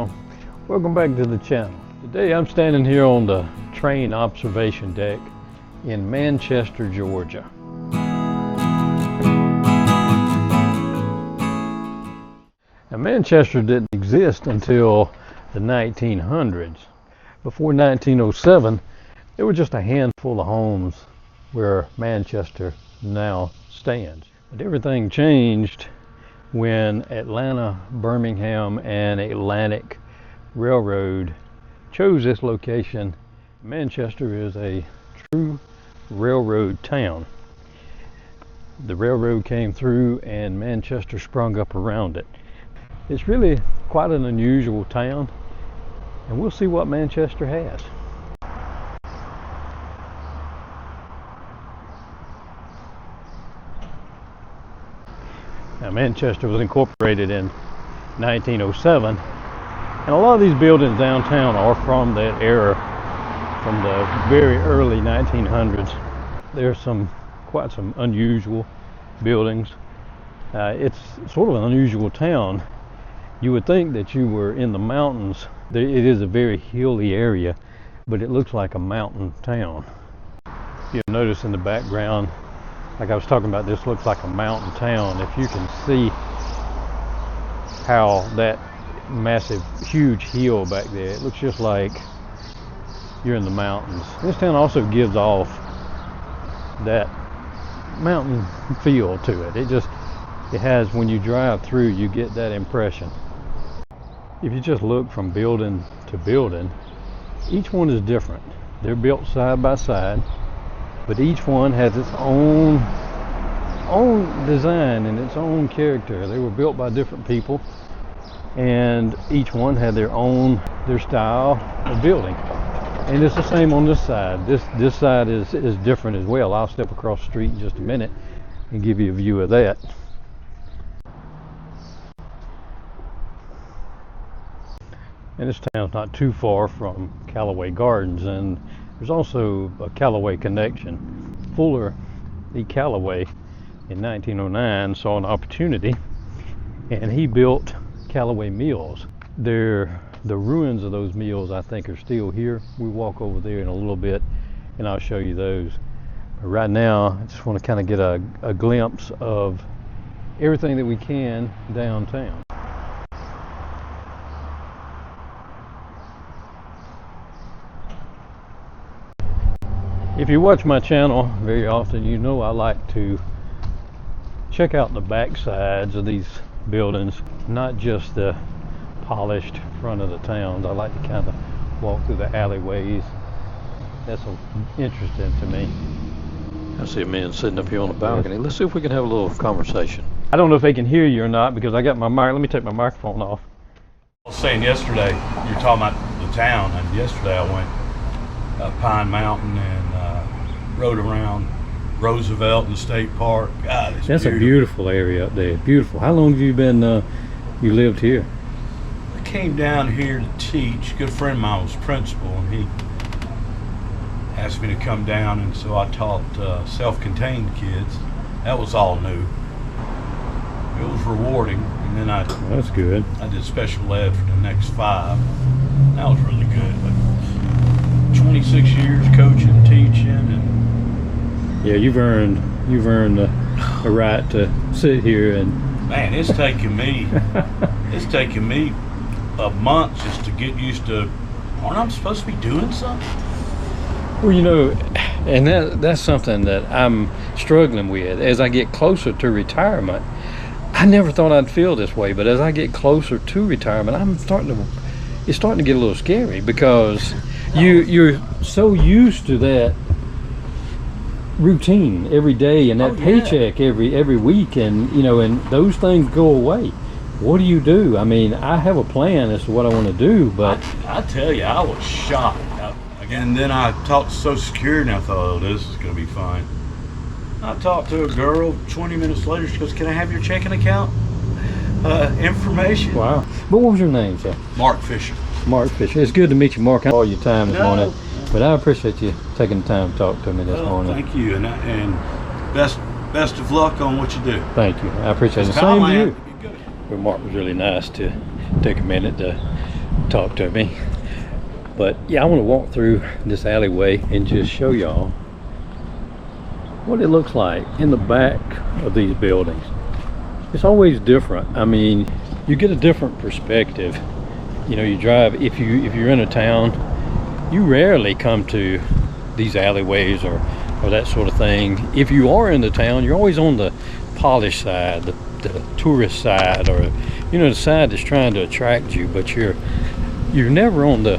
y'all. Welcome back to the channel. Today I'm standing here on the train observation deck in Manchester, Georgia. Now, Manchester didn't exist until the 1900s. Before 1907, there were just a handful of homes where Manchester now stands. But everything changed when Atlanta, Birmingham, and Atlantic Railroad chose this location. Manchester is a true railroad town. The railroad came through and Manchester sprung up around it. It's really quite an unusual town, and we'll see what Manchester has. Now, Manchester was incorporated in 1907, and a lot of these buildings downtown are from that era, from the very early 1900s. There's quite some unusual buildings. It's sort of an unusual town. You would think that you were in the mountains. It is a very hilly area, but it looks like a mountain town. You'll notice in the background, like I was talking about, this looks like a mountain town. If you can see how that massive, huge hill back there, it looks just like you're in the mountains. This town also gives off that mountain feel to it. It has, when you drive through, you get that impression. If you just look from building to building, each one is different. They're built side by side, but each one has its own design and its own character. They were built by different people, and each one had their style of building. And it's the same on this side. This side is different as well. I'll step across the street in just a minute and give you a view of that. And this town's not too far from Callaway Gardens, and there's also a Callaway connection. Fuller E. Callaway in 1909 saw an opportunity, and he built Callaway Mills. The ruins of those mills, I think, are still here. We'll walk over there in a little bit and I'll show you those. But right now, I just want to kind of get a glimpse of everything that we can downtown. If you watch my channel very often, you know I like to check out the back sides of these buildings, not just the polished front of the towns. I like to kind of walk through the alleyways. That's interesting to me. I see a man sitting up here on the balcony. Let's see if we can have a little conversation. I don't know if they can hear you or not because I got my mic. Let me take my microphone off. I was saying yesterday, you were talking about the town, and yesterday I went up Pine Mountain and rode around Roosevelt and State Park. God, it's That's beautiful. A beautiful area up there. Beautiful. How long have you been, you lived here? I came down here to teach. A good friend of mine was principal, and he asked me to come down, and so I taught self-contained kids. That was all new. It was rewarding, and then that's good. I did special ed for the next 5. That was really good. But 26 years coaching, teaching, and yeah, you've earned the right to sit here and. Man, it's taken me a month just to get used to. Aren't I supposed to be doing something? Well, you know, and that's something that I'm struggling with as I get closer to retirement. I never thought I'd feel this way, but as I get closer to retirement, it's starting to get a little scary because you're so used to that routine every day and that paycheck every week, and and those things go away. What do you do? I mean, I have a plan as to what I want to do, but I tell you, I was shocked. And then I talked to Social Security, and I thought, oh, this is going to be fine. I talked to a girl 20 minutes later. She goes, can I have your checking account information? Wow. But what was your name, sir? Mark Fisher. Mark Fisher. It's good to meet you, Mark. All your time this morning. But I appreciate you taking the time to talk to me this morning. Thank you, and best of luck on what you do. Thank you. I appreciate it. Same to you. Well, Mark was really nice to take a minute to talk to me. But yeah, I want to walk through this alleyway and just show y'all what it looks like in the back of these buildings. It's always different. I mean, you get a different perspective. You know, you drive, if you're in a town, you rarely come to these alleyways or that sort of thing. If you are in the town, you're always on the polished side, the tourist side, or you know, the side that's trying to attract you, but you're never on the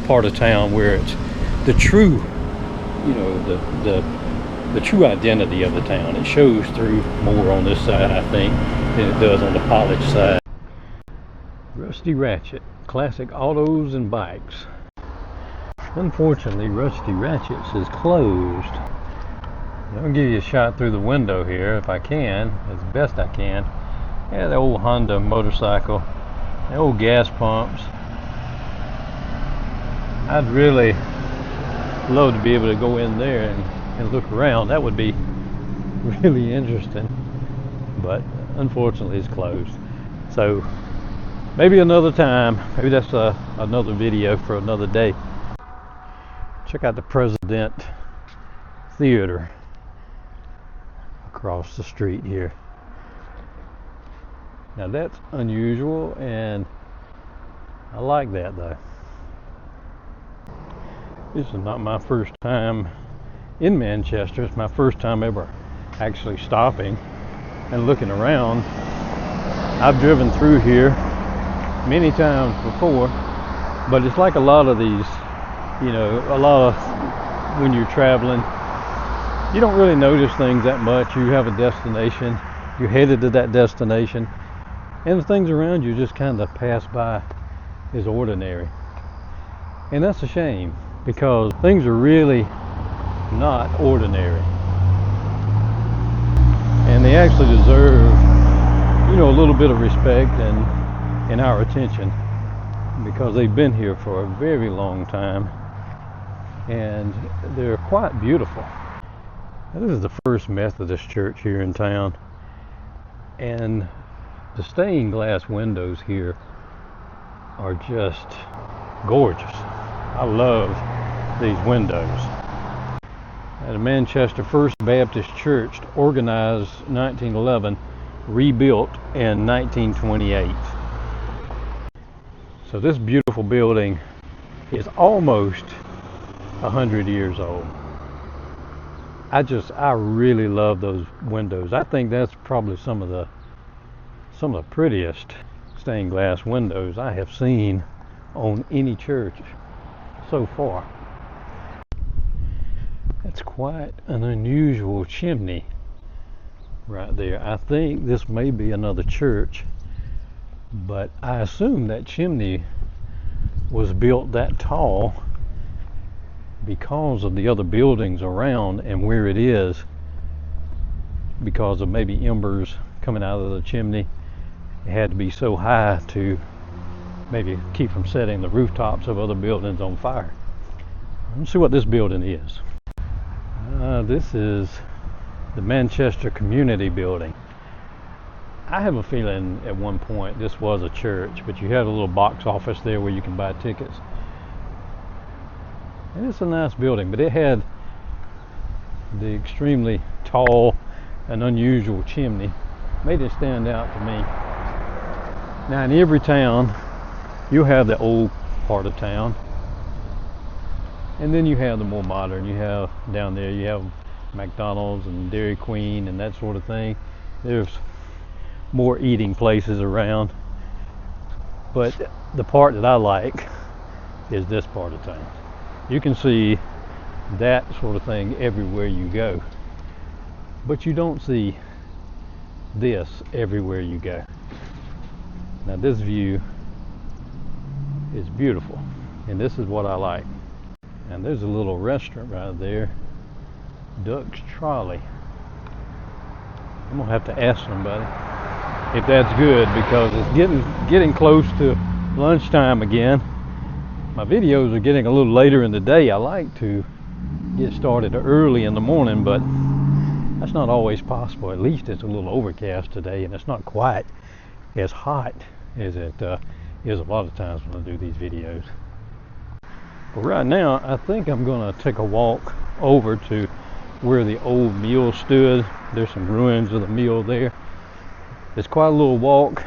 part of town where it's the true, you know, the true identity of the town. It shows through more on this side, I think, than it does on the polished side. Rusty Ratchet, classic autos and bikes. Unfortunately, Rusty Ratchet's is closed. I'm gonna give you a shot through the window here if I can, as best I can. Yeah, the old Honda motorcycle, the old gas pumps. I'd really love to be able to go in there and look around. That would be really interesting, but unfortunately it's closed. So maybe another time, maybe that's another video for another day. Check out the President Theater across the street here. Now that's unusual, and I like that though. This is not my first time in Manchester. It's my first time ever actually stopping and looking around. I've driven through here many times before, but it's like a lot of these, you know, a lot of when you're traveling, you don't really notice things that much. You have a destination, you're headed to that destination, and the things around you just kind of pass by as ordinary. And that's a shame, because things are really not ordinary. And they actually deserve, you know, a little bit of respect and our attention, because they've been here for a very long time and they're quite beautiful. Now, this is the First Methodist Church here in town, and the stained glass windows here are just gorgeous. I love these windows. The Manchester First Baptist Church, organized 1911, rebuilt in 1928. So this beautiful building is almost 100 years old. I really love those windows. I think that's probably some of the prettiest stained glass windows I have seen on any church so far. That's quite an unusual chimney right there. I think this may be another church, but I assume that chimney was built that tall because of the other buildings around and where it is, because of maybe embers coming out of the chimney. It had to be so high to maybe keep from setting the rooftops of other buildings on fire. Let's see what this building is. This is the Manchester Community Building. I have a feeling at one point this was a church, but you had a little box office there where you can buy tickets. And it's a nice building, but it had the extremely tall and unusual chimney. Made it stand out to me. Now in every town, you have the old part of town, and then you have the more modern. You have down there, you have McDonald's and Dairy Queen and that sort of thing. There's more eating places around, but the part that I like is this part of town. You can see that sort of thing everywhere you go, but you don't see this everywhere you go. Now this view is beautiful, and this is what I like. And there's a little restaurant right there, Duck's Trolley. I'm gonna have to ask somebody if that's good, because it's getting close to lunchtime again. My videos are getting a little later in the day. I like to get started early in the morning, but that's not always possible. At least it's a little overcast today, and it's not quite as hot as it is a lot of times when I do these videos. But right now, I think I'm going to take a walk over to where the old mill stood. There's some ruins of the mill there. It's quite a little walk,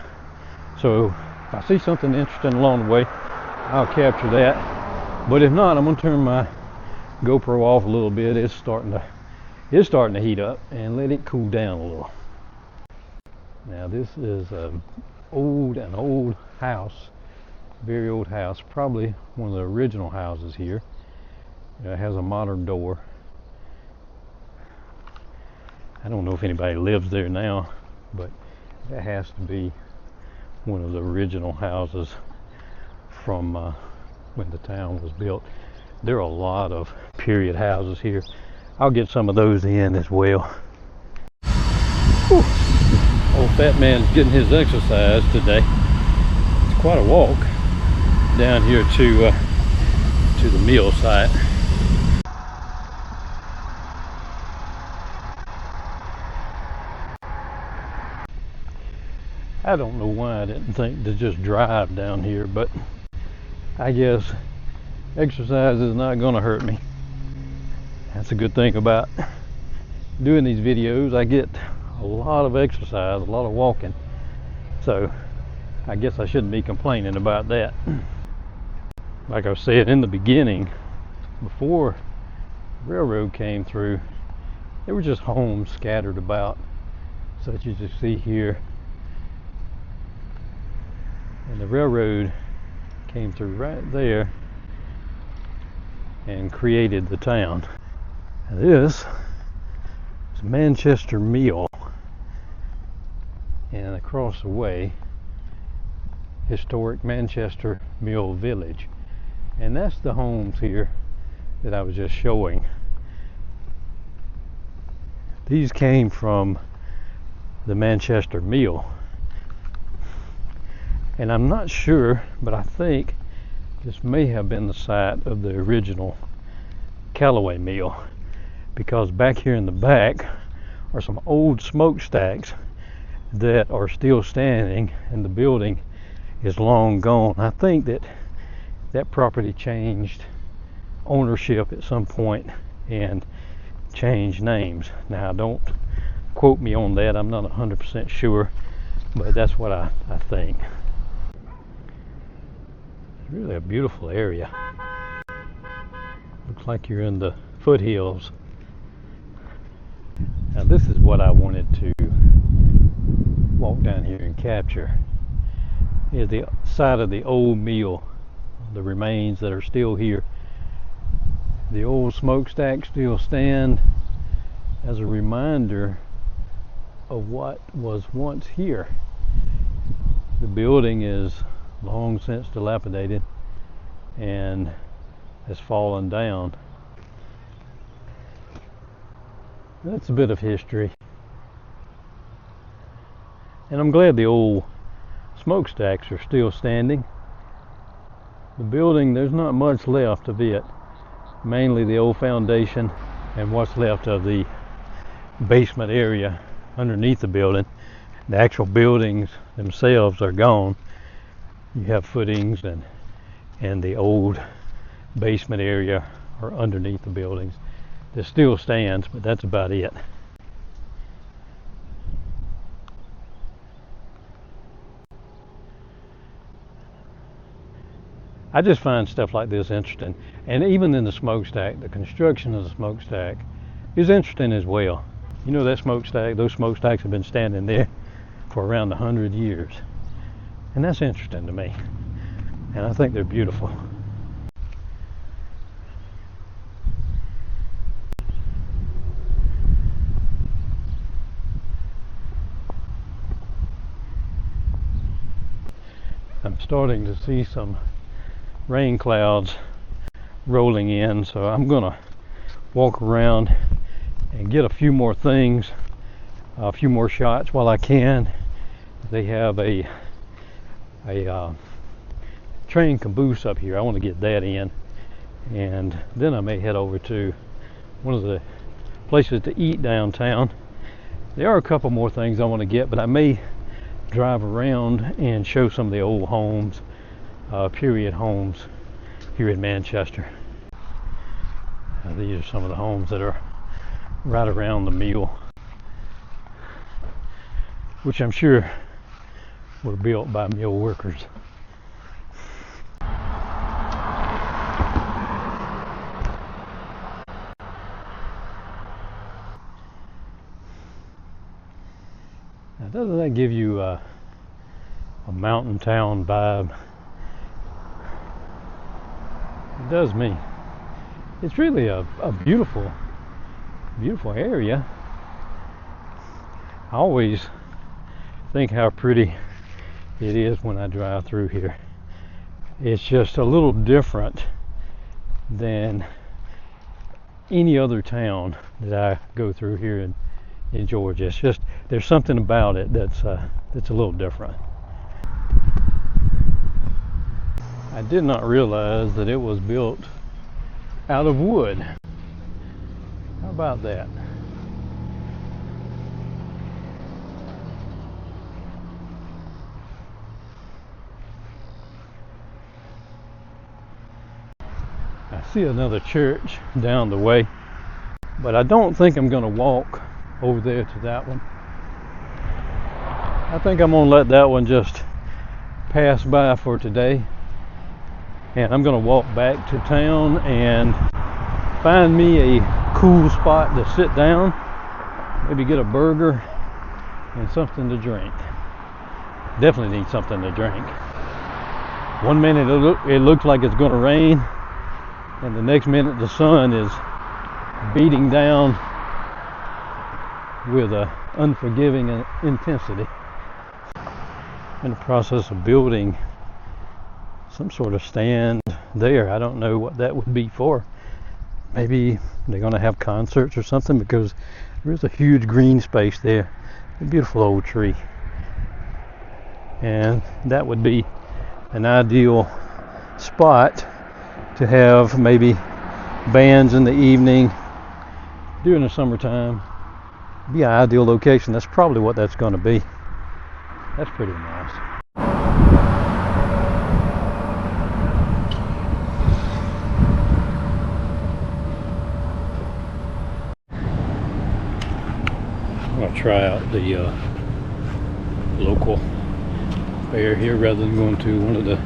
so if I see something interesting along the way, I'll capture that. But if not, I'm going to turn my GoPro off a little bit. It's starting to heat up, and let it cool down a little. Now this is an old house, very old house, probably one of the original houses here. It has a modern door. I don't know if anybody lives there now, but that has to be one of the original houses from when the town was built. There are a lot of period houses here. I'll get some of those in as well. Whew. Old fat man's getting his exercise today. It's quite a walk down here to the mill site. I don't know why I didn't think to just drive down here, but I guess exercise is not going to hurt me. That's a good thing about doing these videos. I get a lot of exercise, a lot of walking, so I guess I shouldn't be complaining about that. Like I said in the beginning, before the railroad came through, there were just homes scattered about, such as you see here. And the railroad came through right there and created the town. Now this is Manchester Mill, and across the way, historic Manchester Mill Village. And that's the homes here that I was just showing. These came from the Manchester Mill. And I'm not sure, but I think this may have been the site of the original Callaway Mill, because back here in the back are some old smokestacks that are still standing, and the building is long gone. I think that property changed ownership at some point and changed names. Now, don't quote me on that. I'm not 100% sure, but that's what I think. It's really a beautiful area. Looks like you're in the foothills. Now this is what I wanted to walk down here and capture, is the side of the old mill, the remains that are still here. The old smokestacks still stand as a reminder of what was once here. The building is long since dilapidated and has fallen down. That's a bit of history. And I'm glad the old smokestacks are still standing. The building, there's not much left of it. Mainly the old foundation and what's left of the basement area underneath the building. The actual buildings themselves are gone. You have footings and the old basement area are underneath the buildings. It still stands, but that's about it. I just find stuff like this interesting, and even in the smokestack, the construction of the smokestack is interesting as well. You know, that smokestack, those smokestacks have been standing there for around 100 years, and that's interesting to me, and I think they're beautiful. I'm starting to see some rain clouds rolling in, so I'm gonna walk around and get a few more things, a few more shots while I can. They have a train caboose up here. I want to get that in, and then I may head over to one of the places to eat downtown. There are a couple more things I want to get, but I may drive around and show some of the old homes period homes here in Manchester. These are some of the homes that are right around the mill, which I'm sure were built by mill workers. Now, doesn't that give you a mountain town vibe? It does me. It's really a beautiful area. I always think how pretty it is when I drive through here. It's just a little different than any other town that I go through here in Georgia. It's just, there's something about it that's a little different. I did not realize that it was built out of wood. How about that? I see another church down the way, but I don't think I'm going to walk over there to that one. I think I'm going to let that one just pass by for today, and I'm going to walk back to town and find me a cool spot to sit down, maybe get a burger and something to drink. Definitely need something to drink. One minute it looks like it's going to rain, and the next minute the sun is beating down with an unforgiving intensity. In the process of building some sort of stand there. I don't know what that would be for. Maybe they're going to have concerts or something, because there is a huge green space there, a beautiful old tree, and that would be an ideal spot to have maybe bands in the evening during the summertime. Be an ideal location. That's probably what that's going to be. That's pretty nice. I'm going to try out the local fare here rather than going to one of the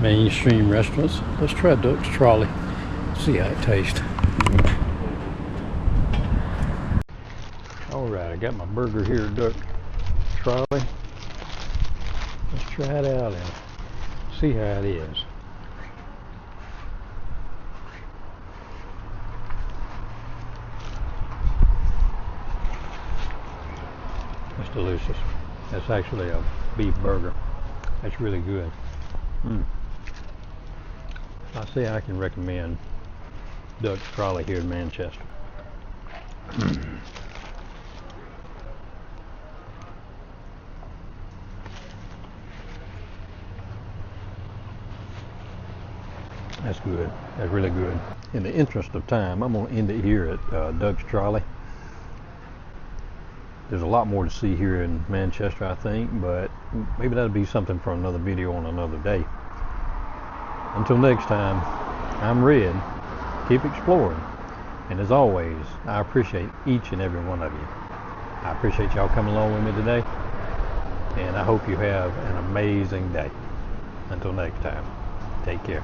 mainstream restaurants. Let's try Duck's Trolley, see how it tastes. Alright, I got my burger here at Duck's Trolley. Let's try it out and see how it is. It's delicious. That's actually a beef burger. That's really good. I say I can recommend Duck's Trolley here in Manchester. That's good. That's really good. In the interest of time, I'm going to end it here at Duck's Trolley. There's a lot more to see here in Manchester, I think, but maybe that'll be something for another video on another day. Until next time, I'm Red. Keep exploring. And as always, I appreciate each and every one of you. I appreciate y'all coming along with me today, and I hope you have an amazing day. Until next time, take care.